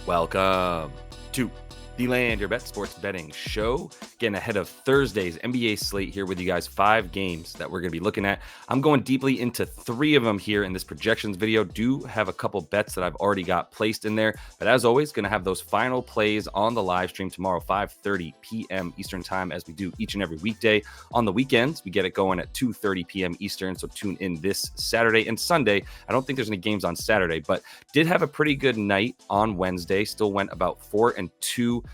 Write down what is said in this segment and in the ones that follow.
Welcome to the Land Your Bet Sports Betting Show. Getting ahead of Thursday's NBA slate here with you guys. 5 games that we're going to be looking at. I'm going deeply into 3 of them here in this projections video. Do have a couple bets that I've already got placed in there. But as always, going to have those final plays on the live stream tomorrow, 5:30 p.m. Eastern time, as we do each and every weekday. On the weekends, we get it going at 2:30 p.m. Eastern. So tune in this Saturday and Sunday. I don't think there's any games on Saturday, but did have a pretty good night on Wednesday. Still went about 4-2.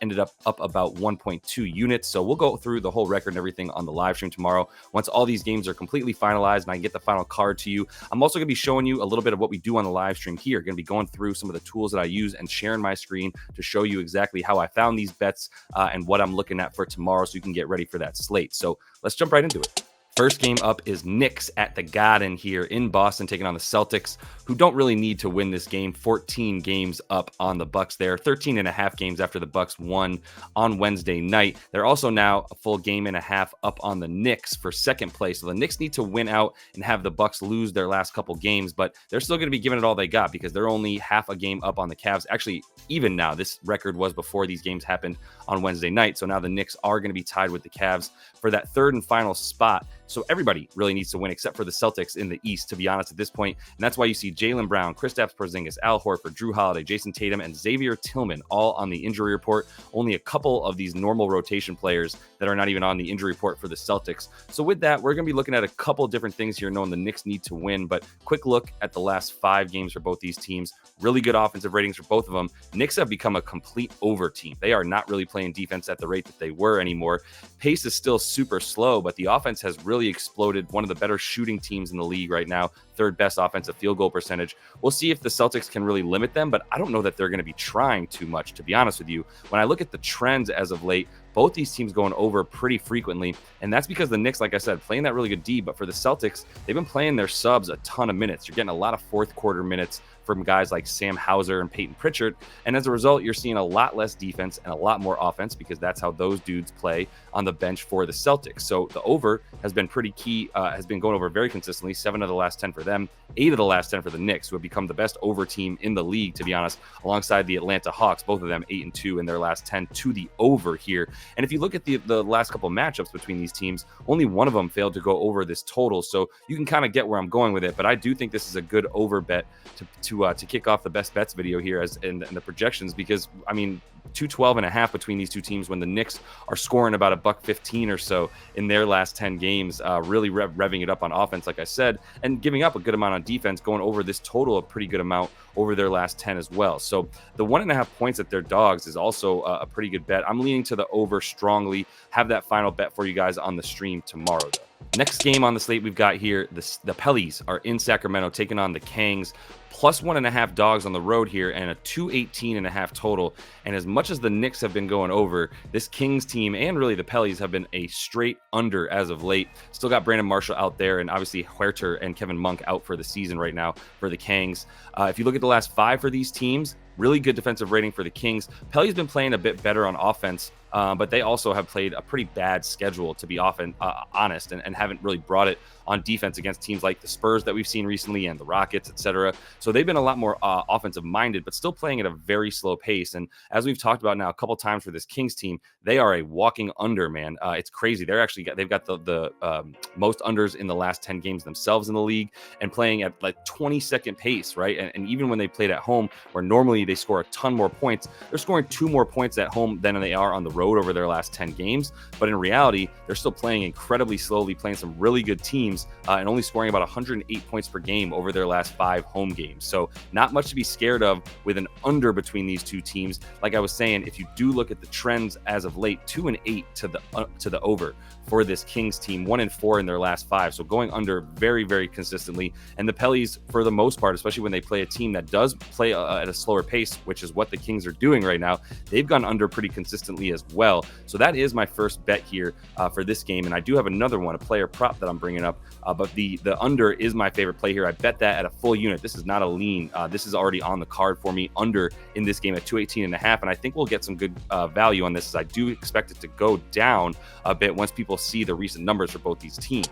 Ended up about 1.2 units. So we'll go through the whole record and everything on the live stream tomorrow. Once all these games are completely finalized and I get the final card to you, I'm also going to be showing you a little bit of what we do on the live stream here. Going to be going through some of the tools that I use and sharing my screen to show you exactly how I found these bets and what I'm looking at for tomorrow so you can get ready for that slate. So let's jump right into it. First game up is Knicks at the Garden here in Boston, taking on the Celtics, who don't really need to win this game. 14 games up on the Bucks there, 13.5 games after the Bucks won on Wednesday night. They're also now a full game and a half up on the Knicks for second place. So the Knicks need to win out and have the Bucks lose their last couple games, but they're still going to be giving it all they got because they're only half a game up on the Cavs. Actually, even now, this record was before these games happened on Wednesday night. So now the Knicks are going to be tied with the Cavs for that third and final spot. So everybody really needs to win except for the Celtics in the East, to be honest, at this point. And that's why you see Jaylen Brown, Kristaps Porzingis, Al Horford, Drew Holiday, Jason Tatum, and Xavier Tillman all on the injury report. Only a couple of these normal rotation players that are not even on the injury report for the Celtics. So with that, we're going to be looking at a couple different things here, knowing the Knicks need to win. But quick look at the last 5 games for both these teams. Really good offensive ratings for both of them. Knicks have become a complete over team. They are not really playing defense at the rate that they were anymore. Pace is still super slow, but the offense has really exploded. One of the better shooting teams in the league right now. 3rd best offensive field goal percentage. We'll see if the Celtics can really limit them, but I don't know that they're going to be trying too much, to be honest with you. When I look at the trends as of late, both these teams going over pretty frequently, and that's because the Knicks, like I said, playing that really good D, but for the Celtics, they've been playing their subs a ton of minutes. You're getting a lot of fourth quarter minutes from guys like Sam Hauser and Peyton Pritchard, and as a result, you're seeing a lot less defense and a lot more offense because that's how those dudes play on the bench for the Celtics. So the over has been pretty key, has been going over very consistently, 7 of the last 10 for them, 8 of the last 10 for the Knicks, who have become the best over team in the league, to be honest, alongside the Atlanta Hawks, both of them 8-2 in their last 10 to the over here. And if you look at the last couple matchups between these teams, only one of them failed to go over this total. So you can kind of get where I'm going with it, but I do think this is a good over bet to kick off the best bets video here as in the projections, because I mean 212.5 between these two teams when the Knicks are scoring about $1.15 or so in their last 10 games, really revving it up on offense, like I said, and giving up a good amount on defense, going over this total a pretty good amount over their last 10 as well. So the 1.5 points at their dogs is also a pretty good bet. I'm leaning to the over strongly. Have that final bet for you guys on the stream tomorrow, though. Next game on the slate we've got here, the Pellies are in Sacramento taking on the Kangs, plus 1.5 dogs on the road here and a 218.5 total. And as much as the Knicks have been going over, this Kings team and really the Pellies have been a straight under as of late. Still got Brandon Marshall out there and obviously Huerter and Kevin Monk out for the season right now for the Kangs. If you look at the last 5 for these teams, really good defensive rating for the Kings. Pelly's been playing a bit better on offense, but they also have played a pretty bad schedule, to be honest, and haven't really brought it on defense against teams like the Spurs that we've seen recently and the Rockets, etc. So they've been a lot more offensive minded, but still playing at a very slow pace. And as we've talked about now a couple times for this Kings team, they are a walking under, man. It's crazy. They've got the most unders in the last 10 games themselves in the league and playing at like 22nd pace, right? And even when they played at home, where normally they score a ton more points, they're scoring 2 more points at home than they are on the road over their last 10 games. But in reality, they're still playing incredibly slowly, playing some really good teams, and only scoring about 108 points per game over their last 5 home games. So not much to be scared of with an under between these two teams. Like I was saying, if you do look at the trends as of late, 2-8 to the over for this Kings team, 1-4 in their last 5. So going under very, very consistently. And the Pellies, for the most part, especially when they play a team that does play at a slower pace, which is what the Kings are doing right now, they've gone under pretty consistently as well. So that is my first bet here for this game. And I do have another one, a player prop that I'm bringing up. But the under is my favorite play here. I bet that at a full unit. This is not a lean. This is already on the card for me, under in this game at 218.5. And I think we'll get some good value on this, as I do expect it to go down a bit once people see the recent numbers for both these teams.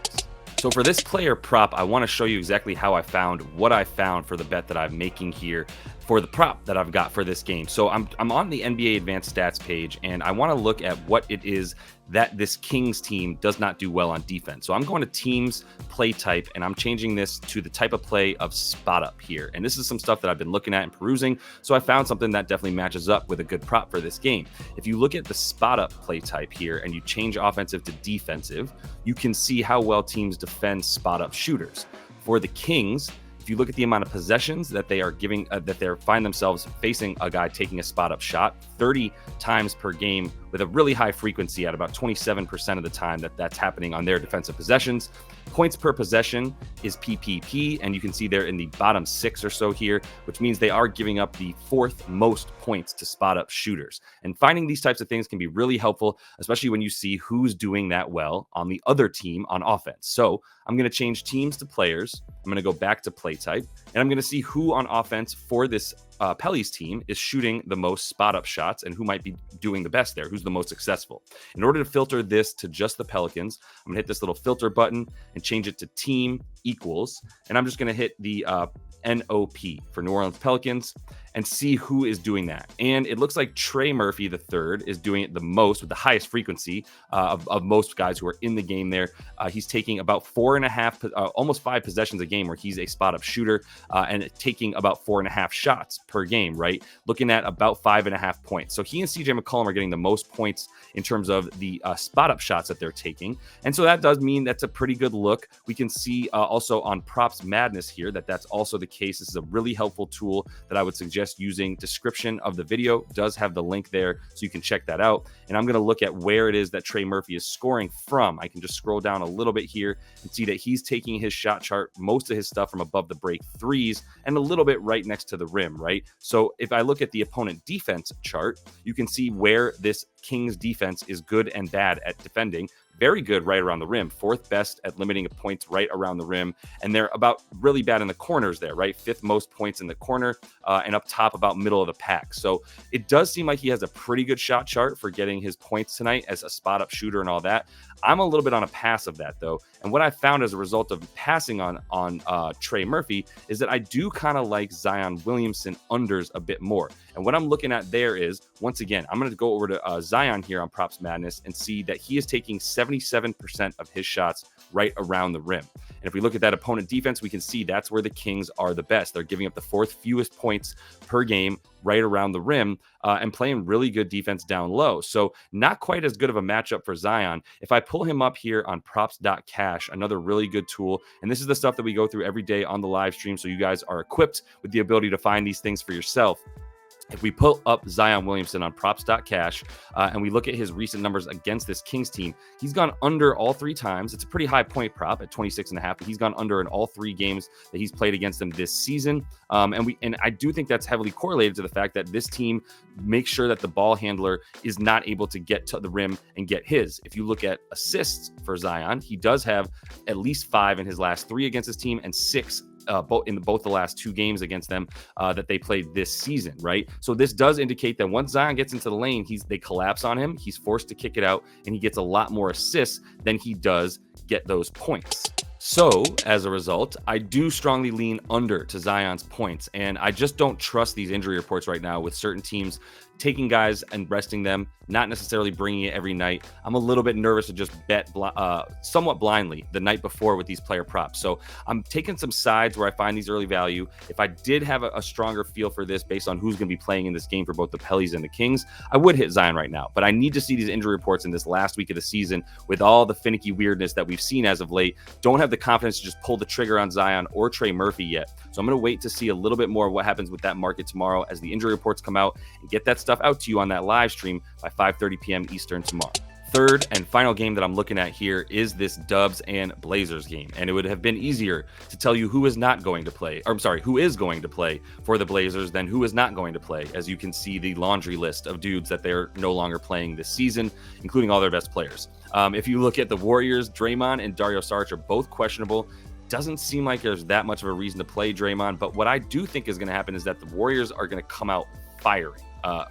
So for this player prop, I want to show you exactly how I found what I found for the bet that I'm making here for the prop that I've got for this game. So I'm on the NBA Advanced Stats page, and I want to look at what it is that this Kings team does not do well on defense. So I'm going to teams play type, and I'm changing this to the type of play of spot up here. And this is some stuff that I've been looking at and perusing. So I found something that definitely matches up with a good prop for this game. If you look at the spot up play type here and you change offensive to defensive, you can see how well teams defend spot up shooters. For the Kings, if you look at the amount of possessions that they are giving, that they find themselves facing a guy taking a spot up shot 30 times per game with a really high frequency at about 27% of the time that's happening on their defensive possessions. Points per possession is PPP, and you can see they're in the bottom 6 or so here, which means they are giving up the 4th most points to spot up shooters. And finding these types of things can be really helpful, especially when you see who's doing that well on the other team on offense. So I'm going to change teams to players. I'm going to go back to play type, and I'm going to see who on offense for this Pelly's team is shooting the most spot up shots and who might be doing the best there, who's the most successful. In order to filter this to just the Pelicans, I'm gonna hit this little filter button and change it to team equals. And I'm just gonna hit the NOP for New Orleans Pelicans and see who is doing that. And it looks like Trey Murphy III is doing it the most with the highest frequency of most guys who are in the game there. He's taking about 4.5, almost 5 possessions a game where he's a spot up shooter and taking about 4.5 shots per game, right? Looking at about 5.5 points. So he and CJ McCollum are getting the most points in terms of the spot up shots that they're taking. And so that does mean that's a pretty good look. We can see also on Props Madness here that's also the case. This is a really helpful tool that I would suggest using. Description of the video does have the link there, so you can check that out. And I'm going to look at where it is that Trey Murphy is scoring from. I can just scroll down a little bit here and see that he's taking his shot chart, most of his stuff from above the break threes and a little bit right next to the rim, right? So if I look at the opponent defense chart, you can see where this Kings defense is good and bad at defending. Very good right around the rim, 4th best at limiting points right around the rim, and they're about really bad in the corners there, right? 5th most points in the corner, and up top about middle of the pack. So it does seem like he has a pretty good shot chart for getting his points tonight as a spot up shooter and all that. I'm a little bit on a pass of that though, and what I found as a result of passing on Trey Murphy is that I do kind of like Zion Williamson unders a bit more. And what I'm looking at there is, once again, I'm going to go over to Zion here on Props Madness and see that he is taking 77% of his shots right around the rim. And if we look at that opponent defense, we can see that's where the Kings are the best. They're giving up the 4th fewest points per game right around the rim and playing really good defense down low. So not quite as good of a matchup for Zion. If I pull him up here on props.cash, another really good tool, and this is the stuff that we go through every day on the live stream, so you guys are equipped with the ability to find these things for yourself. If we pull up Zion Williamson on props.cash and we look at his recent numbers against this Kings team, he's gone under all 3 times. It's a pretty high point prop at 26.5, but he's gone under in all 3 games that he's played against them this season. And I do think that's heavily correlated to the fact that this team makes sure that the ball handler is not able to get to the rim and get his. If you look at assists for Zion, he does have at least 5 in his last 3 against his team and 6 both the last 2 games against them that they played this season, right? So this does indicate that once Zion gets into the lane, they collapse on him, he's forced to kick it out, and he gets a lot more assists than he does get those points. So as a result, I do strongly lean under to Zion's points, and I just don't trust these injury reports right now with certain teams taking guys and resting them, not necessarily bringing it every night. I'm a little bit nervous to just bet somewhat blindly the night before with these player props. So I'm taking some sides where I find these early value. If I did have a stronger feel for this based on who's going to be playing in this game for both the Pellies and the Kings, I would hit Zion right now. But I need to see these injury reports in this last week of the season with all the finicky weirdness that we've seen as of late. Don't have the confidence to just pull the trigger on Zion or Trey Murphy yet. So I'm going to wait to see a little bit more of what happens with that market tomorrow as the injury reports come out and get that stuff out to you on that live stream by 5:30 p.m. Eastern tomorrow. Third and final game that I'm looking at here is this Dubs and Blazers game. And it would have been easier to tell you who is not going to play, or I'm sorry, who is going to play for the Blazers than who is not going to play. As you can see the laundry list of dudes that they're no longer playing this season, including all their best players. If you look at the Warriors, Draymond and Dario Saric are both questionable. Doesn't seem like there's that much of a reason to play Draymond, but what I do think is going to happen is that the Warriors are going to come out firing.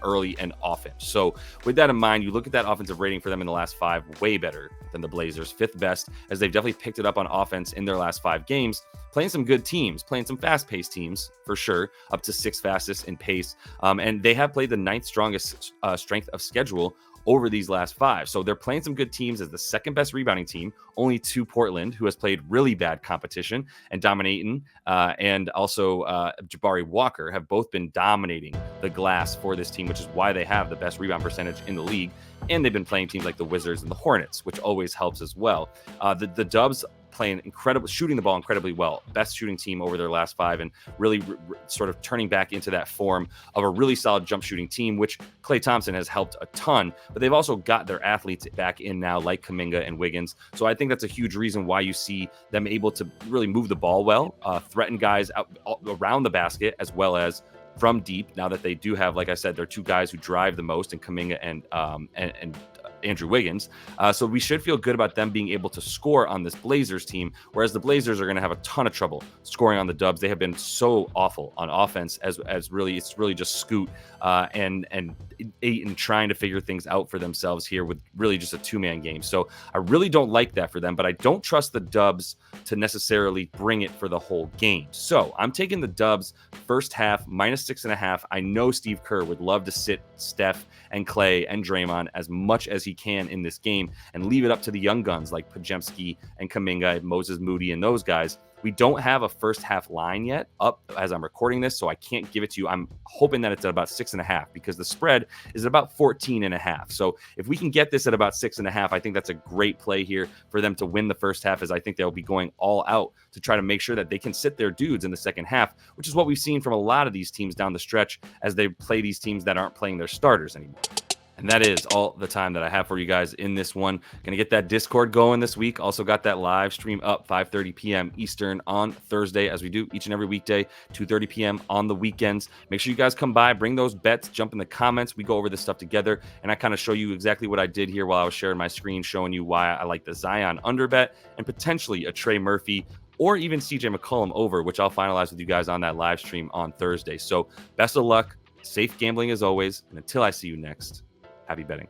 early and often. So with that in mind, you look at that offensive rating for them in the last 5, way better than the Blazers, 5th best, as they've definitely picked it up on offense in their last 5 games, playing some good teams, playing some fast-paced teams for sure, up to 6th fastest in pace. And they have played the 9th strongest strength of schedule over these last 5. So they're playing some good teams as the 2nd best rebounding team, only to Portland, who has played really bad competition and dominating, and also Jabari Walker have both been dominating the glass for this team, which is why they have the best rebound percentage in the league. And they've been playing teams like the Wizards and the Hornets, which always helps as well. The Dubs playing incredible, shooting the ball incredibly well, best shooting team over their last 5, and really sort of turning back into that form of a really solid jump shooting team, which Klay Thompson has helped a ton, but they've also got their athletes back in now, like Kuminga and Wiggins. So I think that's a huge reason why you see them able to really move the ball well, threaten guys out around the basket, as well as from deep, now that they do have, like I said, they're 2 guys who drive the most in Kuminga and Andrew Wiggins. So we should feel good about them being able to score on this Blazers team, whereas the Blazers are going to have a ton of trouble scoring on the Dubs. They have been so awful on offense as really, it's really just Scoot and Ayton trying to figure things out for themselves here with really just a 2-man game. So I really don't like that for them, but I don't trust the Dubs to necessarily bring it for the whole game. So I'm taking the Dubs first half -6.5. I know Steve Kerr would love to sit Steph and Klay and Draymond as much as he can in this game and leave it up to the young guns like Podziemski and Kuminga, Moses Moody, and those guys. We don't have a first half line yet up as I'm recording this, so I can't give it to you. I'm hoping that it's at about 6.5 because the spread is at about 14.5. So if we can get this at about 6.5, I think that's a great play here for them to win the first half, as I think they'll be going all out to try to make sure that they can sit their dudes in the second half, which is what we've seen from a lot of these teams down the stretch as they play these teams that aren't playing their starters anymore. And that is all the time that I have for you guys in this one. Going to get that Discord going this week. Also got that live stream up 5:30 p.m. Eastern on Thursday, as we do each and every weekday, 2:30 p.m. on the weekends. Make sure you guys come by, bring those bets, jump in the comments. We go over this stuff together, and I kind of show you exactly what I did here while I was sharing my screen, showing you why I like the Zion under bet and potentially a Trey Murphy or even CJ McCollum over, which I'll finalize with you guys on that live stream on Thursday. So best of luck, safe gambling as always, and until I see you next, happy betting.